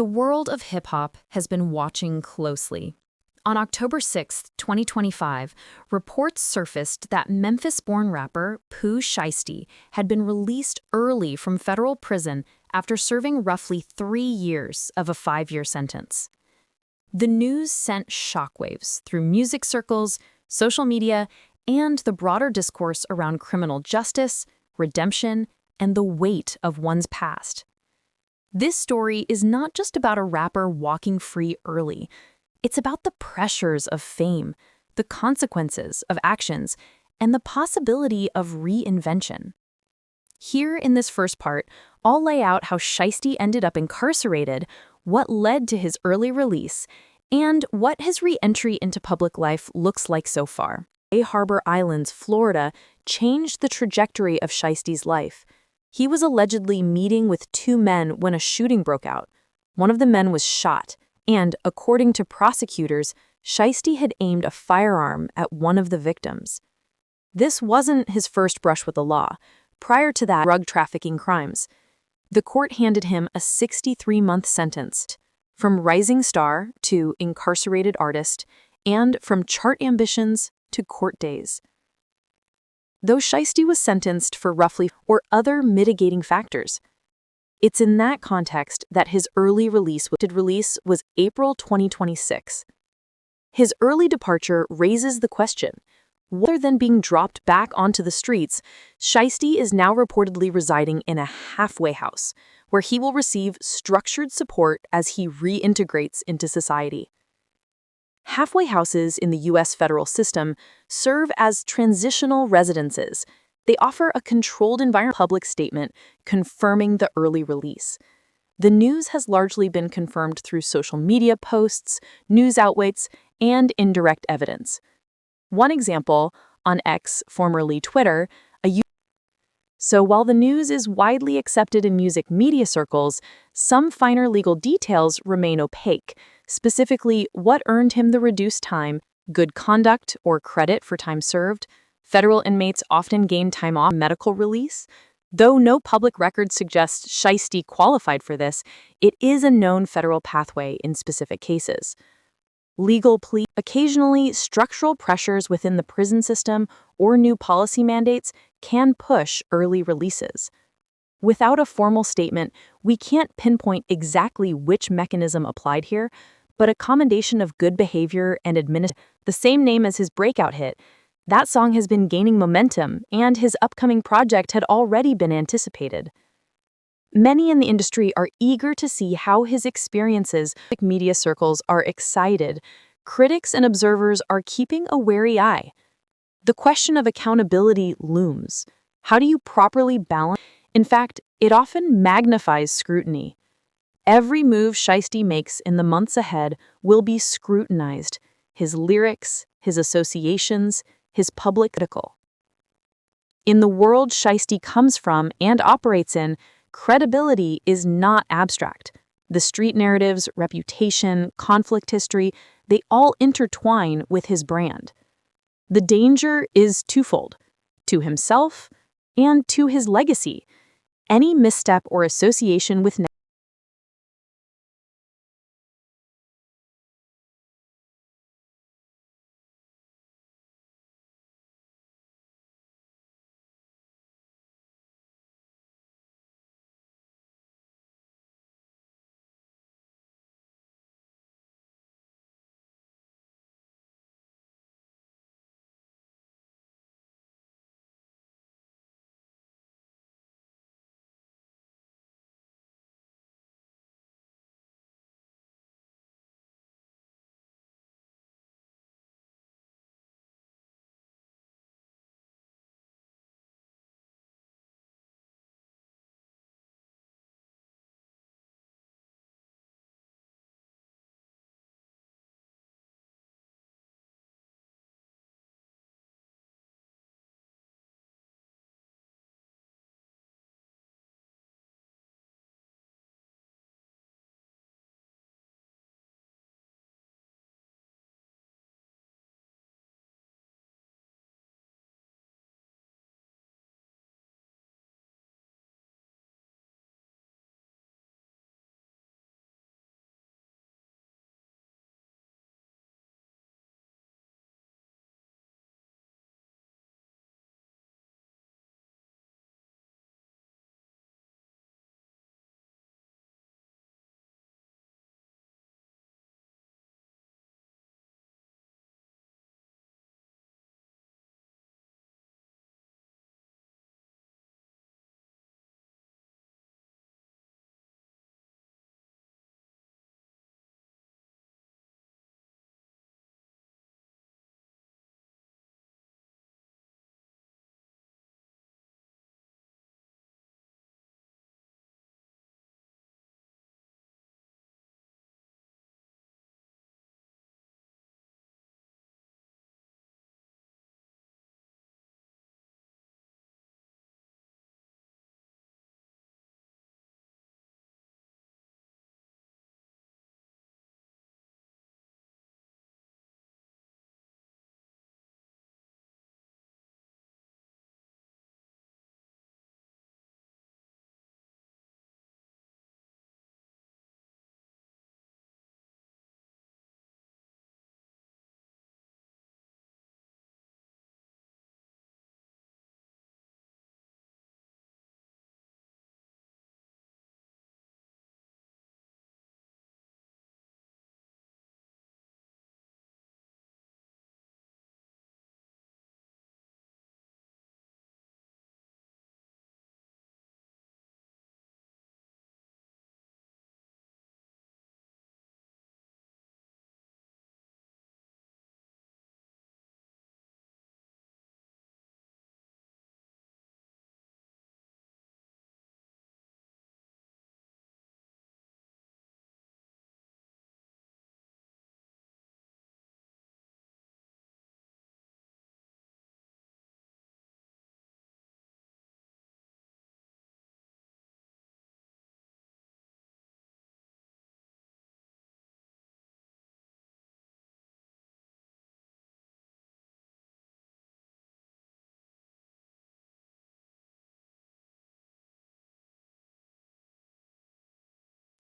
The world of hip-hop has been watching closely. On October 6, 2025, reports surfaced that Memphis-born rapper Pooh Shiesty had been released early from federal prison after serving roughly 3 years of a 5-year sentence. The news sent shockwaves through music circles, social media, and the broader discourse around criminal justice, redemption, and the weight of one's past. This story is not just about a rapper walking free early. It's about the pressures of fame, the consequences of actions, and the possibility of reinvention. Here in this first part, I'll lay out how Shiesty ended up incarcerated, what led to his early release, and what his re-entry into public life looks like so far. Harbor Islands, Florida, changed the trajectory of Shiesty's life. He was allegedly meeting with 2 men when a shooting broke out. One of the men was shot, and, according to prosecutors, Shiesty had aimed a firearm at one of the victims. This wasn't his first brush with the law. Prior to that, drug trafficking crimes. The court handed him a 63-month sentence, from rising star to incarcerated artist, and from chart ambitions to court days. Though Shiesty was sentenced for roughly or other mitigating factors. It's in that context that his early release was April 2026. His early departure raises the question, rather than being dropped back onto the streets, Shiesty is now reportedly residing in a halfway house, where he will receive structured support as he reintegrates into society. Halfway houses in the U.S. federal system serve as transitional residences. They offer a controlled environment public statement confirming the early release. The news has largely been confirmed through social media posts, news outlets, and indirect evidence. One example, on X, formerly Twitter, So while the news is widely accepted in music media circles, some finer legal details remain opaque, specifically what earned him the reduced time, good conduct or credit for time served. Federal inmates often gain time off medical release. Though no public record suggests Shiesty qualified for this, it is a known federal pathway in specific cases. Legal plea. Occasionally, structural pressures within the prison system or new policy mandates can push early releases. Without a formal statement, we can't pinpoint exactly which mechanism applied here, but a commendation of good behavior and the same name as his breakout hit. That song has been gaining momentum, and his upcoming project had already been anticipated. Many in the industry are eager to see how his experiences. Media circles are excited. Critics and observers are keeping a wary eye. The question of accountability looms. How do you properly balance? In fact, it often magnifies scrutiny. Every move Shiesty makes in the months ahead will be scrutinized. His lyrics, his associations, his public critical. In the world Shiesty comes from and operates in, credibility is not abstract. The street narratives, reputation, conflict history, they all intertwine with his brand. The danger is twofold, to himself and to his legacy. Any misstep or association with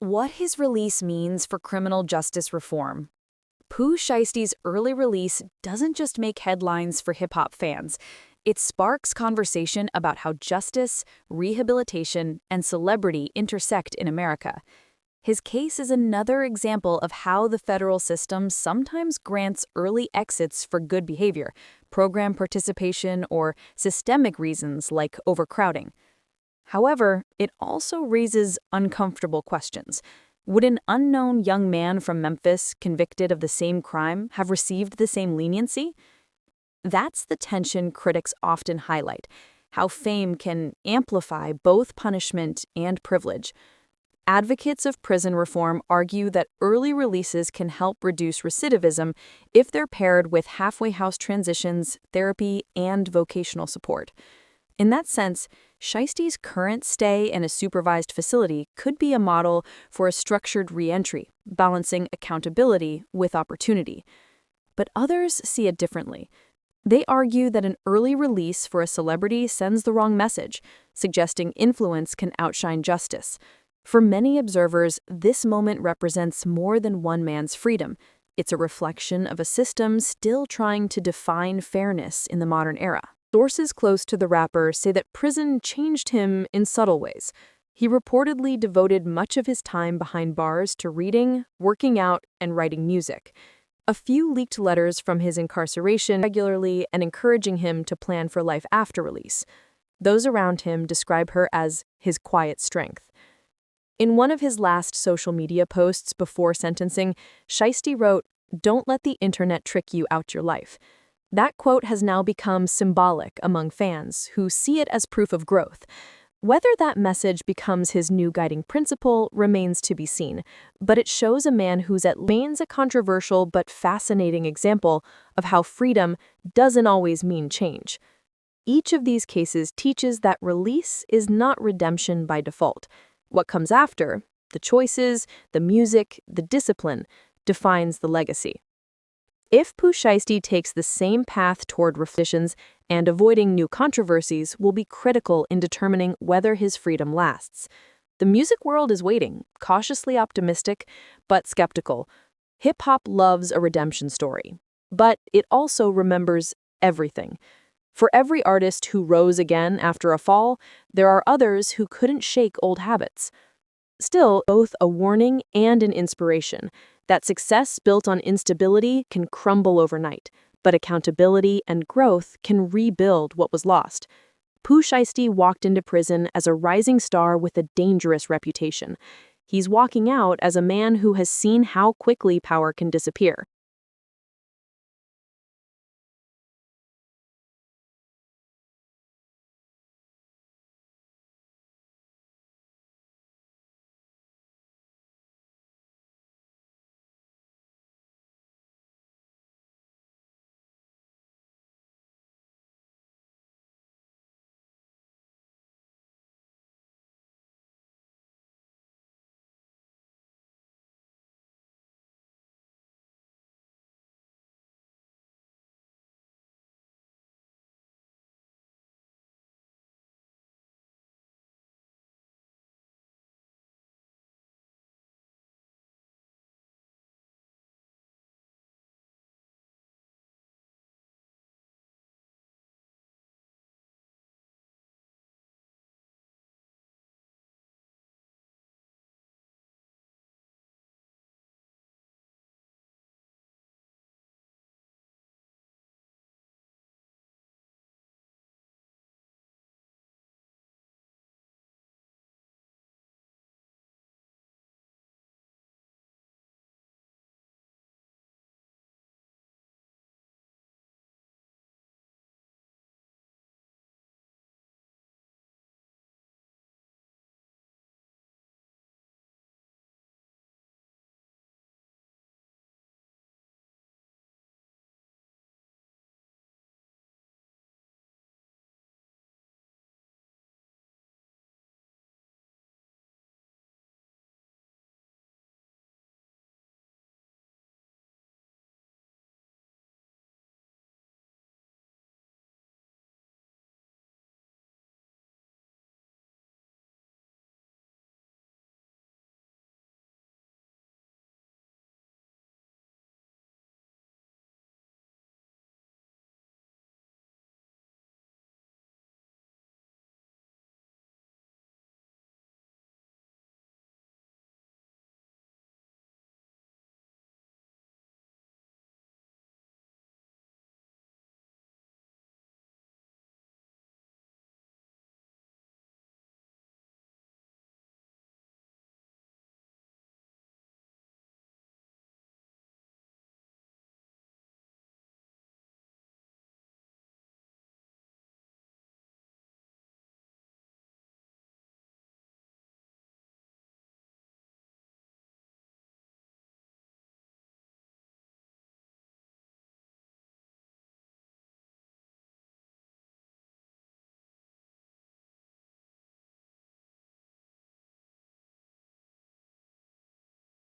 What his release means for criminal justice reform. Pooh Shiesty's early release doesn't just make headlines for hip-hop fans. It sparks conversation about how justice, rehabilitation, and celebrity intersect in America. His case is another example of how the federal system sometimes grants early exits for good behavior, program participation, or systemic reasons like overcrowding. However, it also raises uncomfortable questions. Would an unknown young man from Memphis convicted of the same crime have received the same leniency? That's the tension critics often highlight, how fame can amplify both punishment and privilege. Advocates of prison reform argue that early releases can help reduce recidivism if they're paired with halfway house transitions, therapy, and vocational support. In that sense, Shiesty's current stay in a supervised facility could be a model for a structured reentry, balancing accountability with opportunity. But others see it differently. They argue that an early release for a celebrity sends the wrong message, suggesting influence can outshine justice. For many observers, this moment represents more than one man's freedom. It's a reflection of a system still trying to define fairness in the modern era. Sources close to the rapper say that prison changed him in subtle ways. He reportedly devoted much of his time behind bars to reading, working out, and writing music. A few leaked letters from his incarceration regularly and encouraging him to plan for life after release. Those around him describe her as his quiet strength. In one of his last social media posts before sentencing, Shiesty wrote, "Don't let the internet trick you out your life." That quote has now become symbolic among fans who see it as proof of growth. Whether that message becomes his new guiding principle remains to be seen, but it shows a man who's remains a controversial but fascinating example of how freedom doesn't always mean change. Each of these cases teaches that release is not redemption by default. What comes after, the choices, the music, the discipline, defines the legacy. If Pooh Shiesty takes the same path toward reflections and avoiding new controversies will be critical in determining whether his freedom lasts. The music world is waiting, cautiously optimistic, but skeptical. Hip-hop loves a redemption story, but it also remembers everything. For every artist who rose again after a fall, there are others who couldn't shake old habits. Still, both a warning and an inspiration that success built on instability can crumble overnight, but accountability and growth can rebuild what was lost. Pooh Shiesty walked into prison as a rising star with a dangerous reputation. He's walking out as a man who has seen how quickly power can disappear.